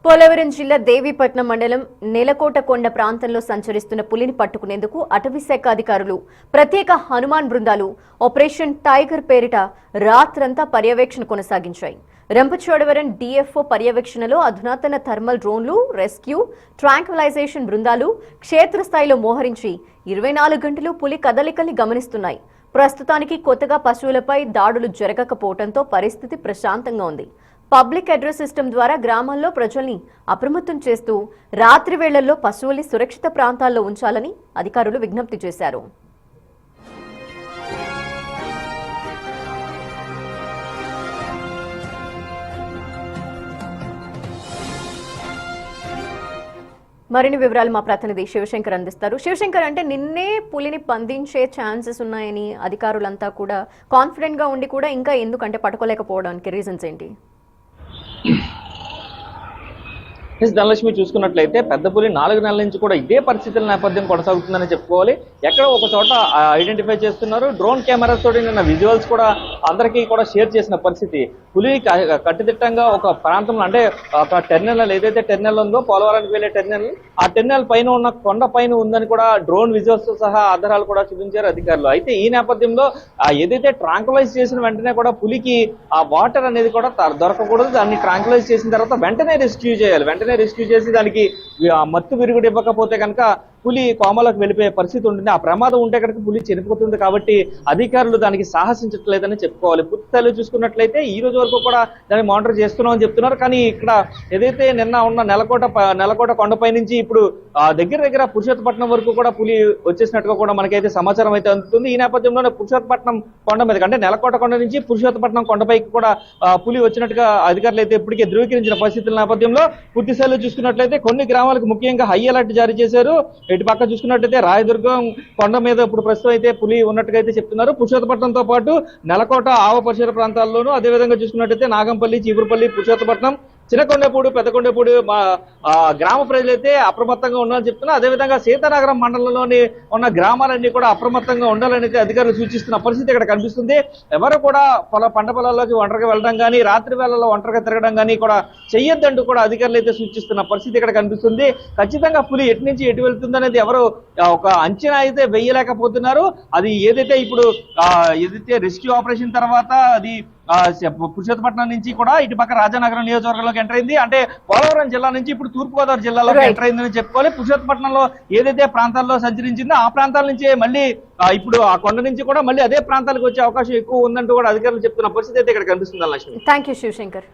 పోలవరం జిల్లా దేవీపట్నం మండలం నేలకోట కొండ ప్రాంతంలో సంచరిస్తున్న పులిని పట్టుకునేందుకు అటవీ శాఖ అధికారులు ప్రత్యేక హనుమాన్ బృందాలు ఆపరేషన్ టైగర్ పేరిట రాత్రంతా పర్యవేక్షణ కొనసాగించాయి. రంపచోడవరం డిఎఫ్ఓ పర్యవేక్షణలో అధునాతన థర్మల్ డ్రోన్లు, రెస్క్యూ, ట్రాంక్విలైజేషన్ బృందాలు క్షేత్రస్థాయిలో మోహరించి 24 గంటలు పులి కదలికల్ని గమనిస్తున్నాయి. ప్రస్తుతానికి కొత్తగా పశువులపై దాడులు జరగకపోవడంతో పరిస్థితి ప్రశాంతంగా ఉంది. పబ్లిక్ అడ్రస్ సిస్టమ్ ద్వారా గ్రామాల్లో ప్రజల్ని అప్రమత్తం చేస్తూ రాత్రి వేళల్లో పశువుల్ని సురక్షిత ప్రాంతాల్లో ఉంచాలని అధికారులు విజ్ఞప్తి చేశారు. మరిన్ని వివరాలు మా ప్రతినిధి శివశంకర్ అందిస్తారు. శివశంకర్, అంటే నిన్నే పులిని బంధించే ఛాన్సెస్ ఉన్నాయని అధికారులంతా కూడా కాన్ఫిడెంట్ గా ఉండి కూడా ఇంకా ఎందుకంటే పట్టుకోలేకపోవడానికి రీజన్స్ ఏంటి? ధనలక్ష్మి చూసుకున్నట్లయితే పెద్ద పులి 4 నెలల నుంచి కూడా ఇదే పరిస్థితుల నేపథ్యం కొనసాగుతుందని చెప్పుకోవాలి. ఎక్కడో ఒక చోట ఐడెంటిఫై చేస్తున్నారు. డ్రోన్ కెమెరాస్ తోటి నిన్న విజువల్స్ కూడా అందరికీ కూడా షేర్ చేసిన పరిస్థితి. పులి కట్టుదిట్టంగా ఒక ప్రాంతంలో, అంటే ఒక టెర్మినల్ ఏదైతే టెర్మినల్ ఉందో పోలవరానికి వెళ్లే టెర్మినల్, ఆ టెర్మినల్ పైన ఉన్న కొండ పైన ఉందని కూడా డ్రోన్ విజువల్స్ సహా ఆధారాలు కూడా చూపించారు అధికారులు. అయితే ఈ నేపథ్యంలో ఏదైతే ట్రాంకులైజ్ చేసిన వెంటనే కూడా పులికి ఆ వాటర్ అనేది కూడా దొరకకూడదు. దాన్ని ట్రాంకులైజ్ చేసిన తర్వాత వెంటనే రెస్క్యూ చేయాలి. రెస్క్యూ చేసి దానికి మత్తు విరుగుడు ఇవ్వకపోతే కనుక పులి కోమలకు వెళ్ళిపోయే పరిస్థితి ఉంటుంది. ఆ ప్రమాదం ఉంటే కనుక పులి చనిపోతుంది. కాబట్టి అధికారులు దానికి సాహసించట్లేదని చెప్పుకోవాలి. పూర్తిస్థాయిలో చూసుకున్నట్లయితే ఈ రోజు వరకు కూడా దాన్ని మానిటర్ చేస్తున్నామని చెప్తున్నారు. కానీ ఇక్కడ ఏదైతే నిన్న ఉన్న నెలకోట కొండపై నుంచి ఇప్పుడు దగ్గర పురుషోత్తపట్నం వరకు కూడా పులి వచ్చేసినట్టుగా కూడా మనకైతే సమాచారం అయితే అందుతుంది. ఈ నేపథ్యంలోనే పురుషోత్తపట్నం కొండ మీద, అంటే నెలకోట కొండ నుంచి పురుషోత్తపట్నం కొండపైకి కూడా పులి వచ్చినట్టుగా అధికారులు అయితే ఇప్పటికే ధృవీకరించిన పరిస్థితుల నేపథ్యంలో పూర్తిస్థాయిలో చూసుకున్నట్లయితే కొన్ని గ్రామాలకు ముఖ్యంగా హై అలర్ట్ జారీ చేశారు. ఇటు పక్క చూసుకున్నట్టయితే రాయదుర్గం కొండ మీద ఇప్పుడు ప్రస్తుతం అయితే పులి ఉన్నట్టుగా అయితే చెప్తున్నారు. పురుషోత్తపట్నంతో పాటు నెలకోట, ఆవ పరిసర ప్రాంతాల్లోనూ, అదేవిధంగా చూసుకున్నట్టయితే నాగంపల్లి, చీపురుపల్లి, పురుషోత్తపట్నం, చిన్నకొండపూడి, పెద్దకొండపూడి గ్రామ ప్రజలైతే అప్రమత్తంగా ఉండాలని చెప్తున్నారు. అదేవిధంగా సీతానగరం మండలంలోని ఉన్న గ్రామాలన్నీ కూడా అప్రమత్తంగా ఉండాలని అయితే అధికారులు సూచిస్తున్న పరిస్థితి ఇక్కడ కనిపిస్తుంది. ఎవరు కూడా పంట పొలాల్లోకి ఒంటరిగా వెళ్ళడం కానీ, రాత్రి వేళల్లో ఒంటరిగా తిరగడం కానీ కూడా చెయ్యొద్దంటూ కూడా అధికారులు అయితే సూచిస్తున్న పరిస్థితి ఇక్కడ కనిపిస్తుంది. ఖచ్చితంగా పులి ఎటు నుంచి ఎటు వెళ్తుంది అనేది ఎవరు ఒక అంచనా అయితే వేయలేకపోతున్నారు. అది ఏదైతే ఇప్పుడు రెస్క్యూ ఆపరేషన్ తర్వాత అది పురుషోత్తపట్నం నుంచి కూడా ఇటు పక్క రాజానగరం నియోజకవర్గంలోకి ఎంటర్ అయింది. అంటే పోలవరం జిల్లా నుంచి ఇప్పుడు తూర్పుగోదావరి జిల్లాలోకి ఎంటర్ అయిందని చెప్పుకోవాలి. పురుషోత్తపట్నంలో ఏదైతే ప్రాంతాల్లో సంచరించిందో ఆ ప్రాంతాల నుంచే మళ్ళీ ఇప్పుడు ఆ కొండ నుంచి కూడా మళ్ళీ అదే ప్రాంతాలకు వచ్చే అవకాశం ఎక్కువ ఉందంటూ కూడా అధికారులు చెప్తున్న పరిస్థితి అయితే ఇక్కడ కనిపిస్తుంది. Lakshmi, thank you Shivshankar.